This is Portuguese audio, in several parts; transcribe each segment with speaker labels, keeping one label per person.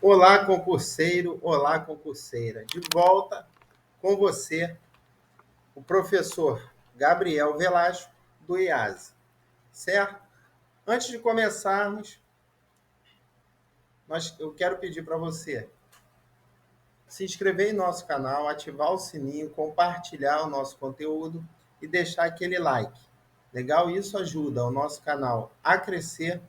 Speaker 1: Olá, concurseiro, olá, concurseira. De volta com você, o professor Gabriel Velasco, do IASE, certo? Antes de começarmos, eu quero pedir para você se inscrever em nosso canal, ativar o sininho, compartilhar o nosso conteúdo e deixar aquele like. Legal? Isso ajuda o nosso canal a crescer.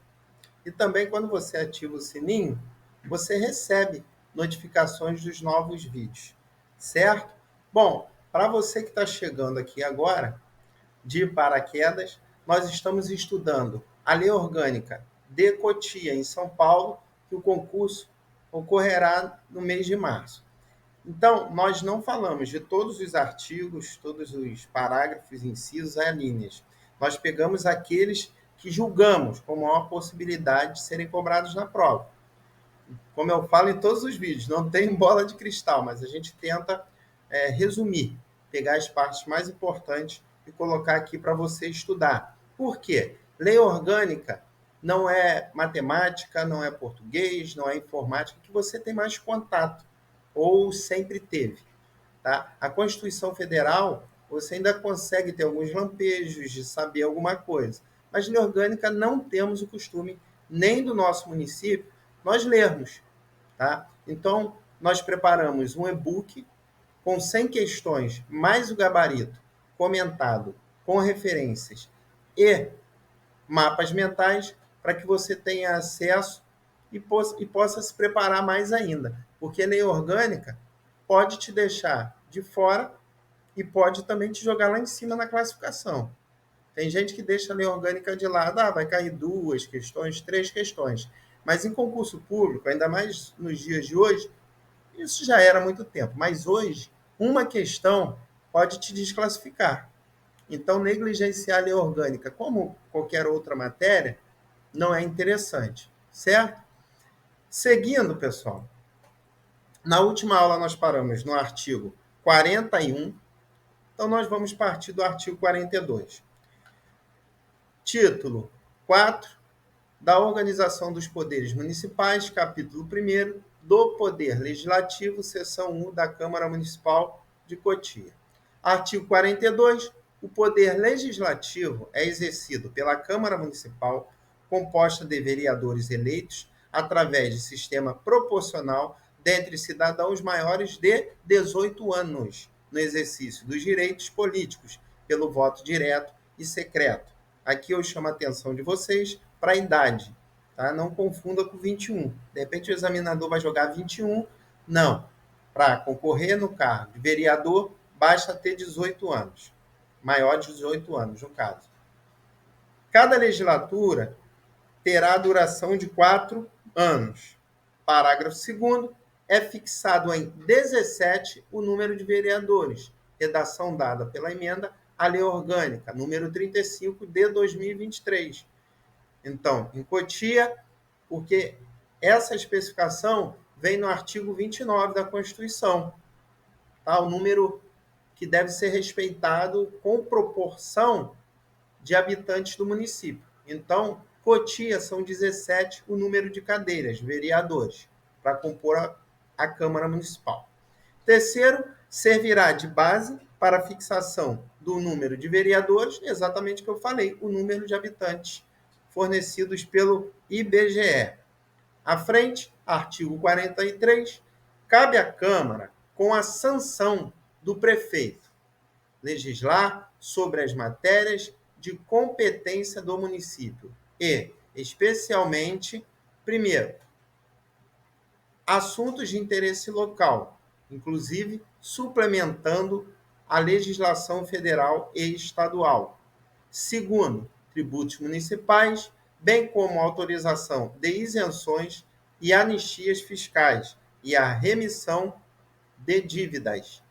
Speaker 1: E também, quando você ativa o sininho, você recebe notificações dos novos vídeos, certo? Bom, para você que está chegando aqui agora, de paraquedas, nós estamos estudando a Lei Orgânica de Cotia, em São Paulo, que o concurso ocorrerá no mês de março. Então, nós não falamos de todos os artigos, todos os parágrafos, incisos, alíneas. Nós pegamos aqueles que julgamos com maior possibilidade de serem cobrados na prova. Como eu falo em todos os vídeos, não tem bola de cristal, mas a gente tenta resumir, pegar as partes mais importantes e colocar aqui para você estudar. Por quê? Lei orgânica não é matemática, não é português, não é informática, que você tem mais contato, ou sempre teve. Tá? A Constituição Federal, você ainda consegue ter alguns lampejos de saber alguma coisa. Mas lei orgânica não temos o costume, nem do nosso município, nós lermos. Tá? Então, nós preparamos um e-book com 100 questões, mais o gabarito comentado, com referências e mapas mentais, para que você tenha acesso e possa se preparar mais ainda. Porque a lei orgânica pode te deixar de fora e pode também te jogar lá em cima na classificação. Tem gente que deixa a lei orgânica de lado, vai cair 2 questões, 3 questões. Mas em concurso público, ainda mais nos dias de hoje, isso já era há muito tempo. Mas hoje, uma questão pode te desclassificar. Então, negligenciar a lei orgânica, como qualquer outra matéria, não é interessante, certo? Seguindo, pessoal, na última aula nós paramos no artigo 41, então nós vamos partir do artigo 42. Título 4 da Organização dos Poderes Municipais, capítulo 1º, do Poder Legislativo, seção 1 da Câmara Municipal de Cotia. Artigo 42. O poder legislativo é exercido pela Câmara Municipal, composta de vereadores eleitos através de sistema proporcional dentre cidadãos maiores de 18 anos, no exercício dos direitos políticos, pelo voto direto e secreto. Aqui eu chamo a atenção de vocês para a idade, tá? Não confunda com 21. De repente o examinador vai jogar 21. Não. Para concorrer no cargo de vereador, basta ter 18 anos. Maior de 18 anos, no caso. Cada legislatura terá a duração de 4 anos. Parágrafo 2º. É fixado em 17 o número de vereadores. Redação dada pela emenda à Lei Orgânica, número 35 de 2023. Então, em Cotia, porque essa especificação vem no artigo 29 da Constituição. Tá? O número que deve ser respeitado com proporção de habitantes do município. Então, Cotia são 17 o número de cadeiras, vereadores, para compor a Câmara Municipal. Terceiro, servirá de base para a fixação do número de vereadores, exatamente o que eu falei, o número de habitantes fornecidos pelo IBGE. À frente, artigo 43, cabe à Câmara, com a sanção do prefeito, legislar sobre as matérias de competência do município e, especialmente, primeiro, assuntos de interesse local, inclusive suplementando a legislação federal e estadual. Segundo, tributos municipais, bem como autorização de isenções e anistias fiscais e a remissão de dívidas.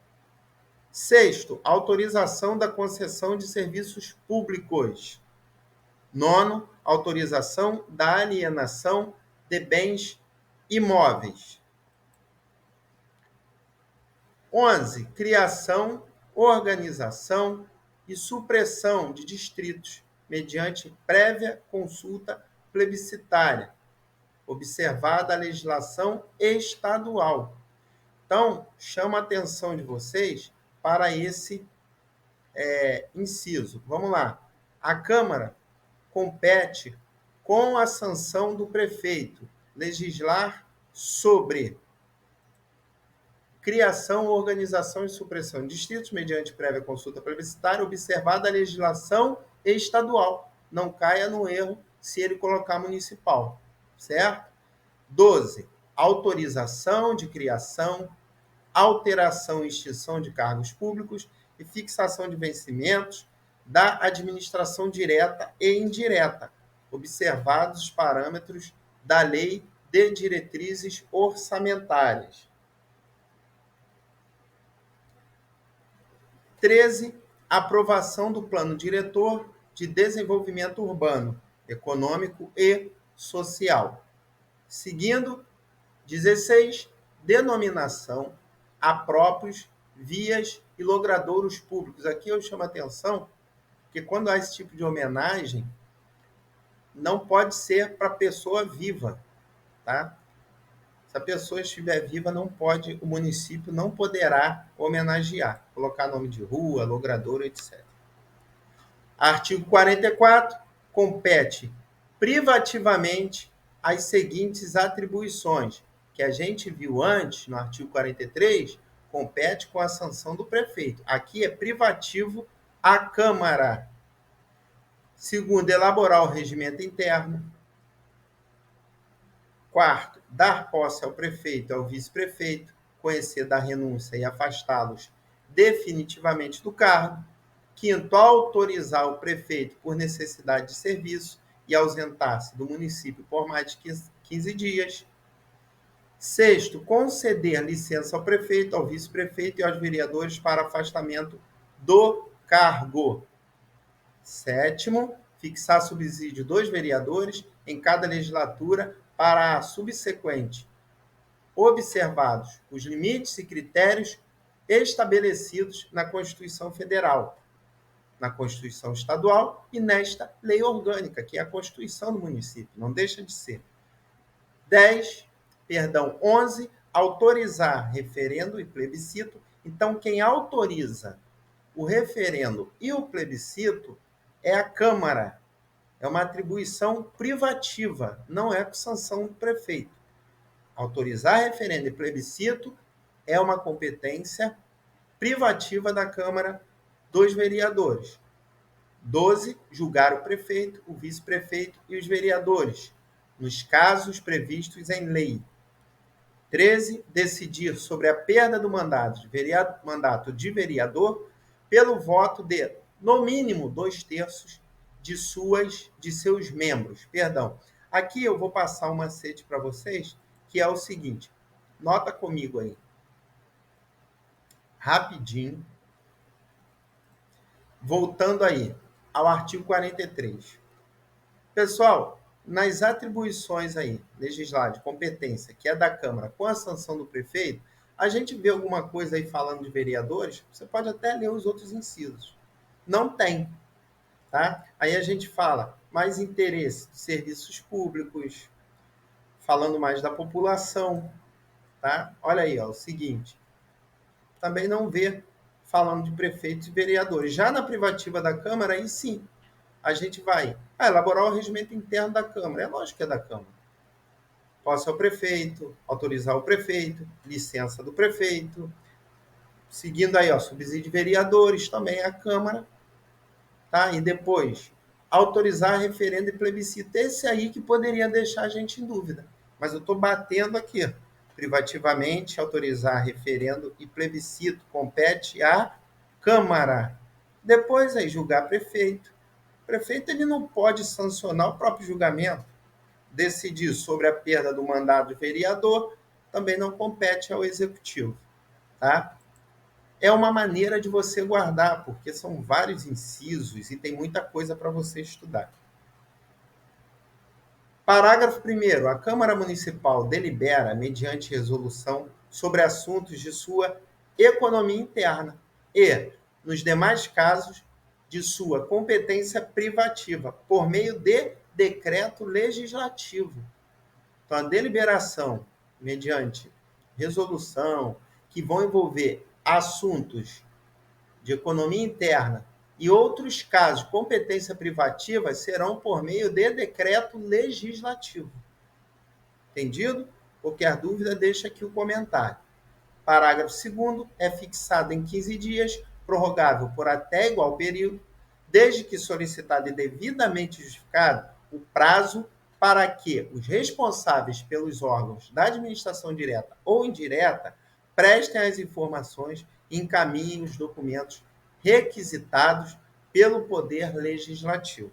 Speaker 1: Sexto, autorização da concessão de serviços públicos. Nono, autorização da alienação de bens imóveis. 11. Criação, organização e supressão de distritos mediante prévia consulta plebiscitária. observada a legislação estadual. Então, chama a atenção de vocês para esse inciso. Vamos lá. A Câmara compete, com a sanção do prefeito, legislar sobre criação, organização e supressão de distritos mediante prévia consulta plebiscitária, observada a legislação estadual. Não caia no erro se ele colocar municipal, certo? 12. Autorização de criação, alteração e extinção de cargos públicos e fixação de vencimentos da administração direta e indireta, observados os parâmetros da Lei de Diretrizes Orçamentárias. 13. Aprovação do Plano Diretor de Desenvolvimento Urbano, Econômico e Social. Seguindo, 16. Denominação a próprios, vias e logradouros públicos. Aqui eu chamo a atenção que quando há esse tipo de homenagem, não pode ser para pessoa viva, tá? Se a pessoa estiver viva, não pode, o município não poderá homenagear, colocar nome de rua, logradouro, etc. Artigo 44, compete privativamente as seguintes atribuições, que a gente viu antes, no artigo 43, compete com a sanção do prefeito. Aqui é privativo à Câmara. Segundo, elaborar o regimento interno. Quarto, dar posse ao prefeito e ao vice-prefeito, conhecer da renúncia e afastá-los definitivamente do cargo. Quinto, autorizar o prefeito por necessidade de serviço e ausentar-se do município por mais de 15 dias. Sexto, conceder licença ao prefeito, ao vice-prefeito e aos vereadores para afastamento do cargo. Sétimo, fixar subsídio dos vereadores em cada legislatura para a subsequente, observados os limites e critérios estabelecidos na Constituição Federal, na Constituição Estadual e nesta lei orgânica, que é a Constituição do município, não deixa de ser. 11, autorizar referendo e plebiscito. Então, quem autoriza o referendo e o plebiscito é a Câmara. É uma atribuição privativa, não é com sanção do prefeito. Autorizar referendo e plebiscito é uma competência privativa da Câmara dos Vereadores. 12, julgar o prefeito, o vice-prefeito e os vereadores, nos casos previstos em lei. 13, decidir sobre a perda do mandato de vereador pelo voto de, no mínimo, 2/3 de seus membros. Aqui eu vou passar um macete para vocês, que é o seguinte. Nota comigo aí. Rapidinho. Voltando aí ao artigo 43. Pessoal, nas atribuições aí, legislativas, de competência, que é da Câmara, com a sanção do prefeito, a gente vê alguma coisa aí falando de vereadores, você pode até ler os outros incisos. Não tem. Tá? Aí a gente fala mais interesse de serviços públicos, falando mais da população. Tá? Olha aí, ó, o seguinte. Também não vê falando de prefeitos e vereadores. Já na privativa da Câmara, aí sim, a gente vai elaborar o regimento interno da Câmara. É lógico que é da Câmara. Posse ao prefeito, autorizar o prefeito, licença do prefeito. Seguindo aí, ó, subsídio de vereadores, também é a Câmara. Tá? E depois, autorizar referendo e plebiscito. Esse aí que poderia deixar a gente em dúvida. Mas eu estou batendo aqui. Privativamente, autorizar referendo e plebiscito. Compete à Câmara. Depois, aí, julgar prefeito. O prefeito ele não pode sancionar o próprio julgamento. Decidir sobre a perda do mandato de vereador também não compete ao executivo. Tá? É uma maneira de você guardar, porque são vários incisos e tem muita coisa para você estudar. Parágrafo 1º. A Câmara Municipal delibera, mediante resolução, sobre assuntos de sua economia interna e, nos demais casos, de sua competência privativa, por meio de decreto legislativo. Então, a deliberação, mediante resolução, que vão envolver assuntos de economia interna e outros casos de competência privativa, serão por meio de decreto legislativo. Entendido? Qualquer dúvida, deixa aqui o comentário. Parágrafo 2º, é fixado em 15 dias, prorrogável por até igual período, desde que solicitado e devidamente justificado o prazo para que os responsáveis pelos órgãos da administração direta ou indireta prestem as informações e encaminhem os documentos requisitados pelo Poder Legislativo.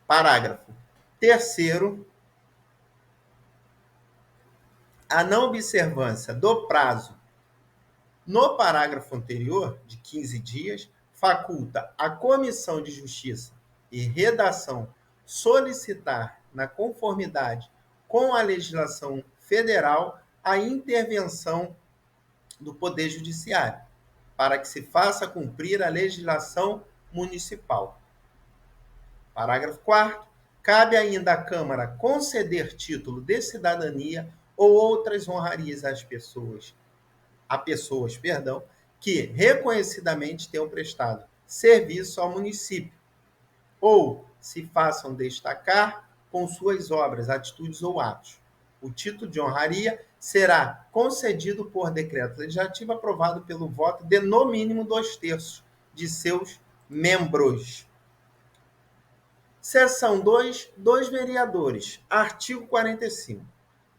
Speaker 1: Parágrafo 3º, a não observância do prazo no parágrafo anterior, de 15 dias, faculta a Comissão de Justiça e Redação solicitar, na conformidade com a legislação federal, a intervenção do Poder Judiciário, para que se faça cumprir a legislação municipal. Parágrafo 4º. Cabe ainda à Câmara conceder título de cidadania ou outras honrarias a pessoas, que reconhecidamente tenham prestado serviço ao município, ou se façam destacar com suas obras, atitudes ou atos. O título de honraria será concedido por decreto legislativo aprovado pelo voto de no mínimo 2/3 de seus membros. Seção 2, 2 vereadores. Artigo 45.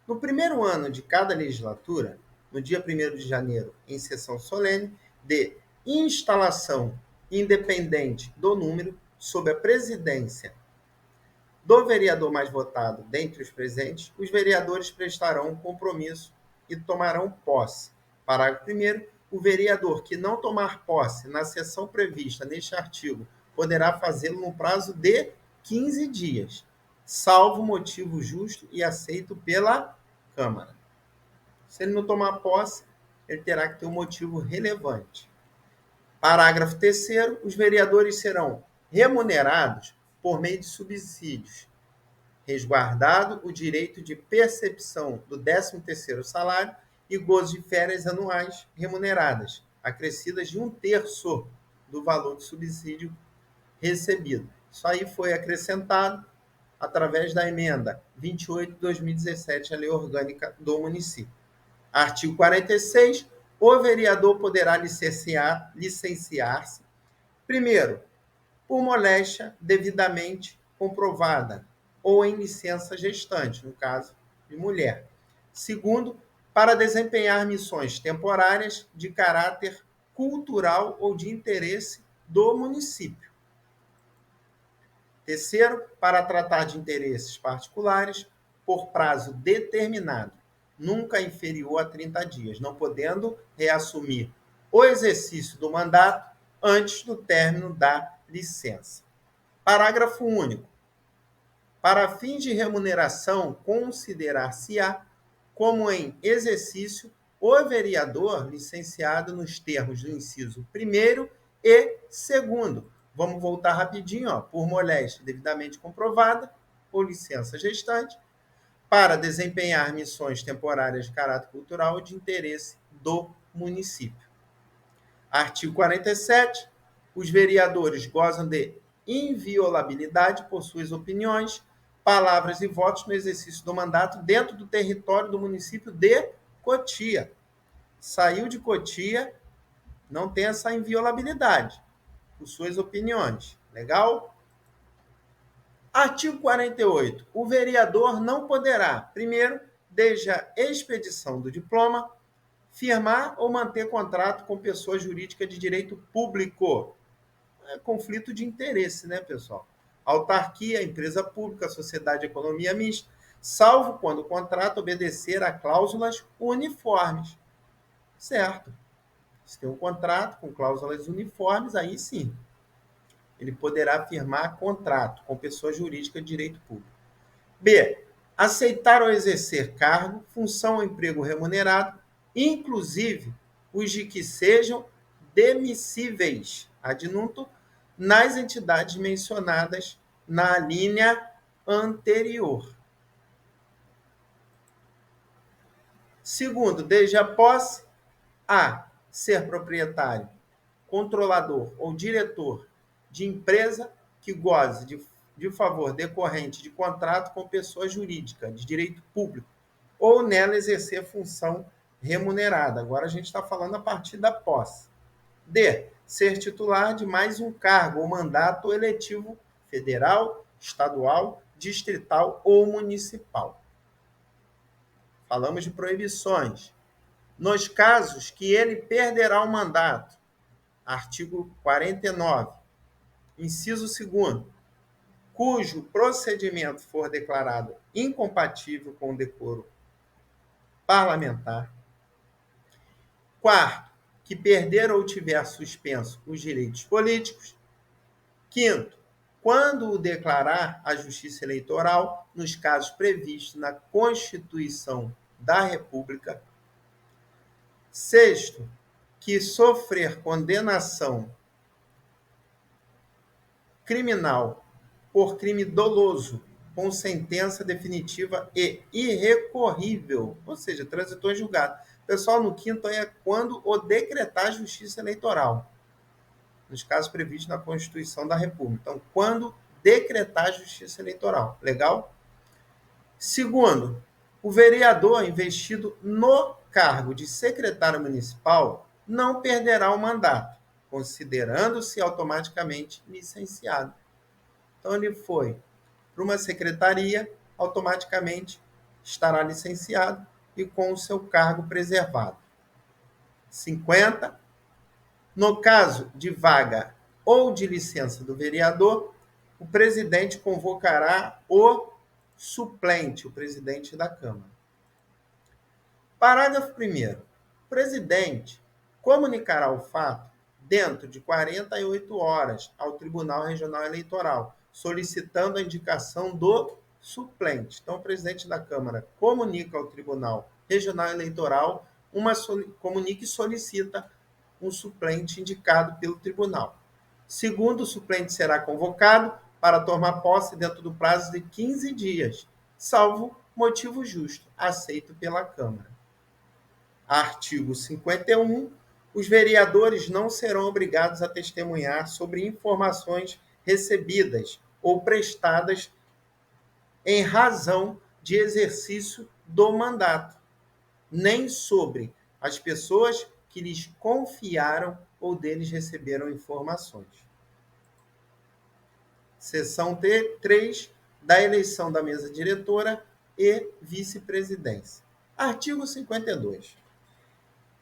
Speaker 1: No primeiro ano de cada legislatura, no dia 1º de janeiro, em sessão solene, de instalação independente do número, sob a presidência do vereador mais votado dentre os presentes, os vereadores prestarão um compromisso e tomarão posse. Parágrafo 1º. O vereador que não tomar posse na sessão prevista neste artigo poderá fazê-lo no prazo de 15 dias, salvo motivo justo e aceito pela Câmara. Se ele não tomar posse, ele terá que ter um motivo relevante. Parágrafo 3º. Os vereadores serão remunerados por meio de subsídios, resguardado o direito de percepção do 13º salário e gozo de férias anuais remuneradas, acrescidas de 1/3 do valor do subsídio recebido. Isso aí foi acrescentado através da emenda 28 de 2017, à Lei Orgânica do Município. Artigo 46. O vereador poderá licenciar-se, primeiro, por moléstia devidamente comprovada ou em licença gestante, no caso de mulher. Segundo, para desempenhar missões temporárias de caráter cultural ou de interesse do município. Terceiro, para tratar de interesses particulares por prazo determinado, nunca inferior a 30 dias, não podendo reassumir o exercício do mandato antes do término da licença. Parágrafo único. Para fins de remuneração, considerar-se-á como em exercício o vereador licenciado nos termos do inciso 1º e 2º. Vamos voltar rapidinho, por moléstia devidamente comprovada ou licença gestante, para desempenhar missões temporárias de caráter cultural ou de interesse do município. Artigo 47. Os vereadores gozam de inviolabilidade por suas opiniões, palavras e votos no exercício do mandato dentro do território do município de Cotia. Saiu de Cotia, não tem essa inviolabilidade por suas opiniões. Legal? Artigo 48. O vereador não poderá, primeiro, desde a expedição do diploma, firmar ou manter contrato com pessoa jurídica de direito público. É conflito de interesse, né, pessoal? Autarquia, empresa pública, sociedade de economia mista, salvo quando o contrato obedecer a cláusulas uniformes. Certo? Se tem um contrato com cláusulas uniformes, aí sim, ele poderá firmar contrato com pessoa jurídica de direito público. B. Aceitar ou exercer cargo, função ou emprego remunerado, inclusive os de que sejam demissíveis, ad nutum, nas entidades mencionadas na linha anterior. Segundo, desde a posse, a ser proprietário, controlador ou diretor de empresa que goze de favor decorrente de contrato com pessoa jurídica de direito público ou nela exercer função remunerada. Agora a gente está falando a partir da posse. D. Ser titular de mais um cargo ou mandato eletivo federal, estadual, distrital ou municipal. Falamos de proibições. Nos casos que ele perderá o mandato, artigo 49, inciso 2º, cujo procedimento for declarado incompatível com o decoro parlamentar. Quarto, que perder ou tiver suspenso os direitos políticos. Quinto, quando o declarar a Justiça Eleitoral, nos casos previstos na Constituição da República. Sexto, que sofrer condenação criminal por crime doloso, com sentença definitiva e irrecorrível, ou seja, transitou em julgado. Pessoal, no quinto é quando o decretar a Justiça Eleitoral, nos casos previstos na Constituição da República. Então, quando decretar a Justiça Eleitoral. Legal? Segundo, o vereador investido no cargo de secretário municipal não perderá o mandato, considerando-se automaticamente licenciado. Então, ele foi para uma secretaria, automaticamente estará licenciado e com o seu cargo preservado. 50. No caso de vaga ou de licença do vereador, o presidente convocará o suplente, o presidente da Câmara. Parágrafo 1º. O presidente comunicará o fato dentro de 48 horas ao Tribunal Regional Eleitoral, solicitando a indicação do suplente. Então, o presidente da Câmara comunica ao Tribunal Regional Eleitoral, comunica e solicita um suplente indicado pelo tribunal. Segundo, o suplente será convocado para tomar posse dentro do prazo de 15 dias, salvo motivo justo, aceito pela Câmara. Artigo 51. Os vereadores não serão obrigados a testemunhar sobre informações recebidas ou prestadas em razão de exercício do mandato, nem sobre as pessoas que lhes confiaram ou deles receberam informações. Seção 3 da eleição da mesa diretora e vice-presidência. Artigo 52.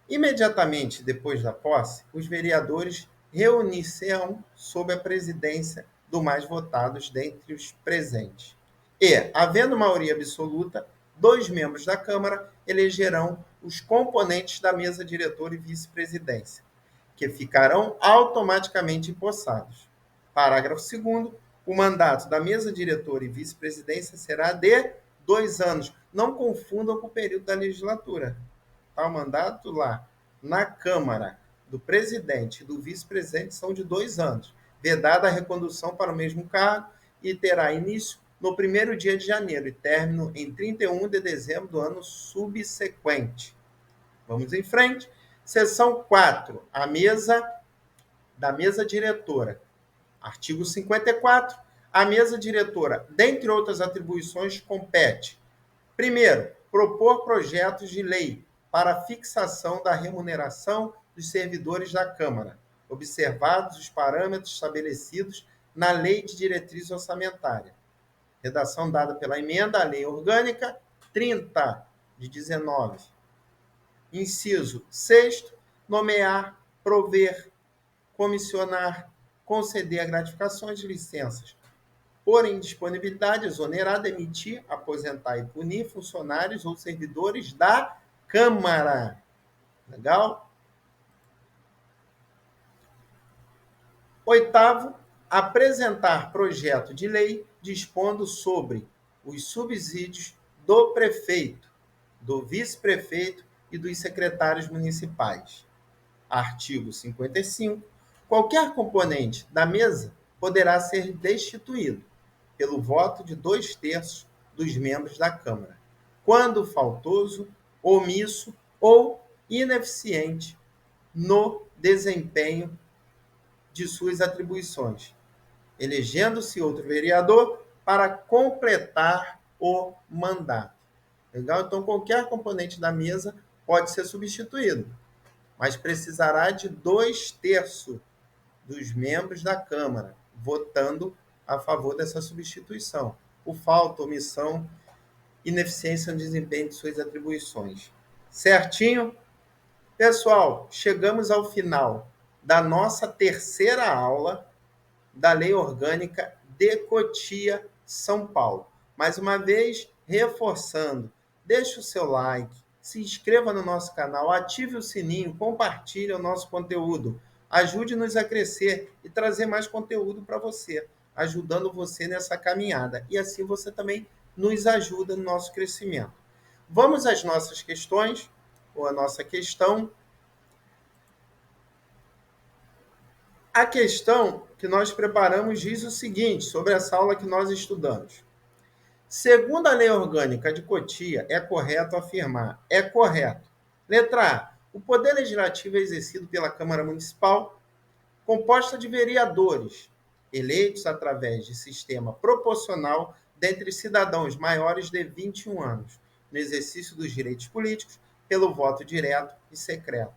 Speaker 1: Imediatamente depois da posse, os vereadores reunir-se-ão sob a presidência do mais votados dentre os presentes. E, havendo maioria absoluta, 2 membros da Câmara elegerão os componentes da mesa diretora e vice-presidência, que ficarão automaticamente empossados. Parágrafo 2º. O mandato da mesa diretora e vice-presidência será de 2 anos. Não confundam com o período da legislatura. Tá? O mandato lá na Câmara do presidente e do vice-presidente são de 2 anos. Vedada a recondução para o mesmo cargo e terá início no 1º dia de janeiro e término em 31 de dezembro do ano subsequente. Vamos em frente. Seção 4. A mesa da mesa diretora. Artigo 54. A mesa diretora, dentre outras atribuições, compete: primeiro, propor projetos de lei para fixação da remuneração dos servidores da Câmara, observados os parâmetros estabelecidos na Lei de Diretriz Orçamentária. Redação dada pela emenda à Lei Orgânica 30 de 19. Inciso 6º, nomear, prover, comissionar, conceder gratificações de licenças por indisponibilidade, exonerar, demitir, aposentar e punir funcionários ou servidores da Câmara. Legal? 8º, apresentar projeto de lei dispondo sobre os subsídios do prefeito, do vice-prefeito e dos secretários municipais. Artigo 55. Qualquer componente da mesa poderá ser destituído pelo voto de 2/3 dos membros da Câmara, quando faltoso omisso ou ineficiente no desempenho de suas atribuições, elegendo-se outro vereador para completar o mandato. Legal? Então, qualquer componente da mesa pode ser substituído, mas precisará de 2/3 dos membros da Câmara votando a favor dessa substituição, por falta, omissão, ineficiência no desempenho de suas atribuições. Certinho? Pessoal, chegamos ao final da nossa terceira aula da Lei Orgânica de Cotia, São Paulo. Mais uma vez, reforçando, deixe o seu like, se inscreva no nosso canal, ative o sininho, compartilhe o nosso conteúdo, ajude-nos a crescer e trazer mais conteúdo para você, ajudando você nessa caminhada. E assim você também nos ajuda no nosso crescimento. Vamos às nossas questões, ou a nossa questão. A questão que nós preparamos diz o seguinte, sobre essa aula que nós estudamos. Segundo a Lei Orgânica de Cotia, é correto afirmar. É correto. Letra A. O Poder Legislativo é exercido pela Câmara Municipal, composta de vereadores, eleitos através de sistema proporcional dentre cidadãos maiores de 21 anos, no exercício dos direitos políticos, pelo voto direto e secreto.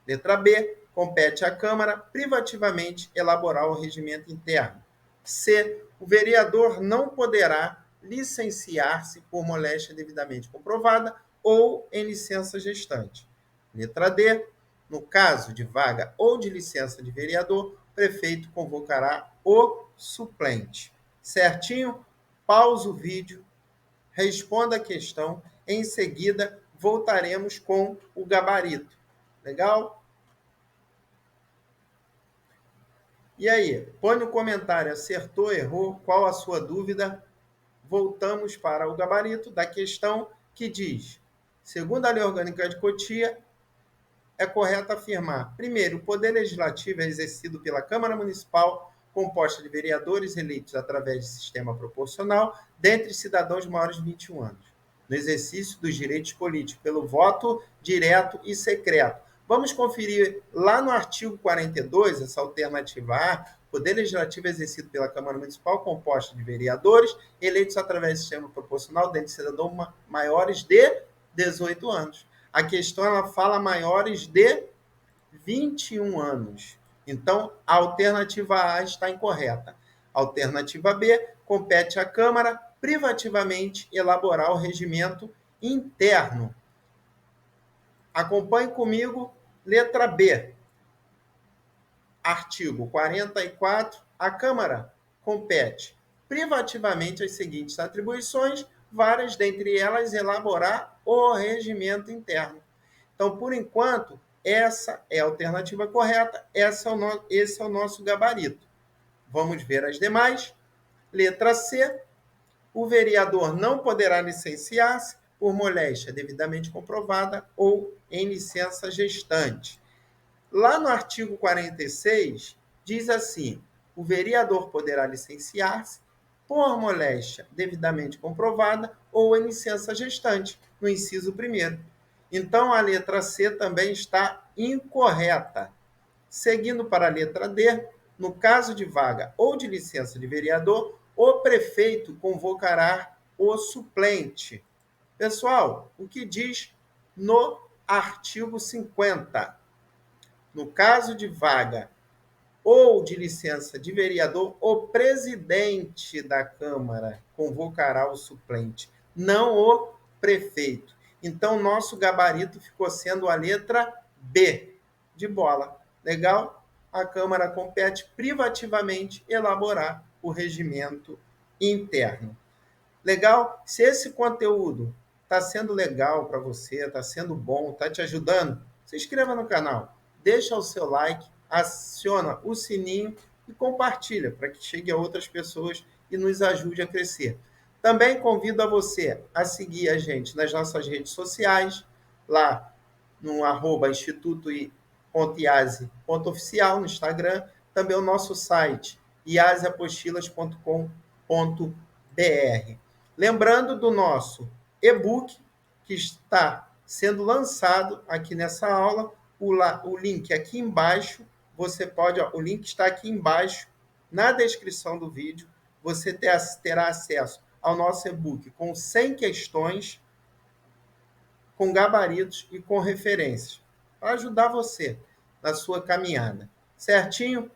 Speaker 1: Letra B. Compete à Câmara privativamente elaborar o regimento interno. C. O vereador não poderá licenciar-se por moléstia devidamente comprovada ou em licença gestante. Letra D. No caso de vaga ou de licença de vereador, o prefeito convocará o suplente. Certinho? Pausa o vídeo, responda a questão, em seguida voltaremos com o gabarito. Legal? E aí, põe no comentário, acertou, errou, qual a sua dúvida? Voltamos para o gabarito da questão que diz, segundo a Lei Orgânica de Cotia, é correto afirmar, primeiro, o Poder Legislativo é exercido pela Câmara Municipal, composta de vereadores eleitos através de sistema proporcional, dentre cidadãos maiores de 21 anos, no exercício dos direitos políticos, pelo voto direto e secreto. Vamos conferir lá no artigo 42, essa alternativa A, Poder Legislativo é exercido pela Câmara Municipal, composta de vereadores eleitos através do sistema proporcional, dentre cidadãos maiores de 18 anos. A questão ela fala maiores de 21 anos. Então, a alternativa A está incorreta. Alternativa B, compete à Câmara privativamente elaborar o regimento interno. Acompanhe comigo, letra B. Artigo 44. A Câmara compete privativamente as seguintes atribuições, várias dentre elas elaborar o regimento interno. Então, por enquanto, essa é a alternativa correta, esse é o nosso gabarito. Vamos ver as demais. Letra C. O vereador não poderá licenciar-se por moléstia devidamente comprovada ou em licença gestante. Lá no artigo 46, diz assim, o vereador poderá licenciar-se por moléstia devidamente comprovada ou em licença gestante, no inciso 1º. Então, a letra C também está incorreta. Seguindo para a letra D, no caso de vaga ou de licença de vereador, o prefeito convocará o suplente. Pessoal, o que diz no artigo 50? No caso de vaga ou de licença de vereador, o presidente da Câmara convocará o suplente, não o prefeito. Então, nosso gabarito ficou sendo a letra B, de bola. Legal? A Câmara compete privativamente elaborar o regimento interno. Legal? Se esse conteúdo está sendo legal para você, está sendo bom, está te ajudando, se inscreva no canal, deixa o seu like, aciona o sininho e compartilha para que chegue a outras pessoas e nos ajude a crescer. Também convido a você a seguir a gente nas nossas redes sociais, lá no @instituto.iase.oficial no Instagram, também o nosso site iaseapostilas.com.br. Lembrando do nosso e-book, que está sendo lançado aqui nessa aula. O link aqui embaixo, você pode, o link está aqui embaixo, na descrição do vídeo, você terá acesso ao nosso e-book com 100 questões, com gabaritos e com referências, para ajudar você na sua caminhada. Certinho?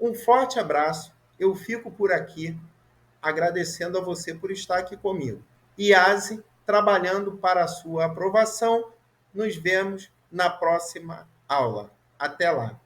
Speaker 1: Um forte abraço, eu fico por aqui, agradecendo a você por estar aqui comigo. IASE, trabalhando para a sua aprovação. Nos vemos na próxima aula. Até lá!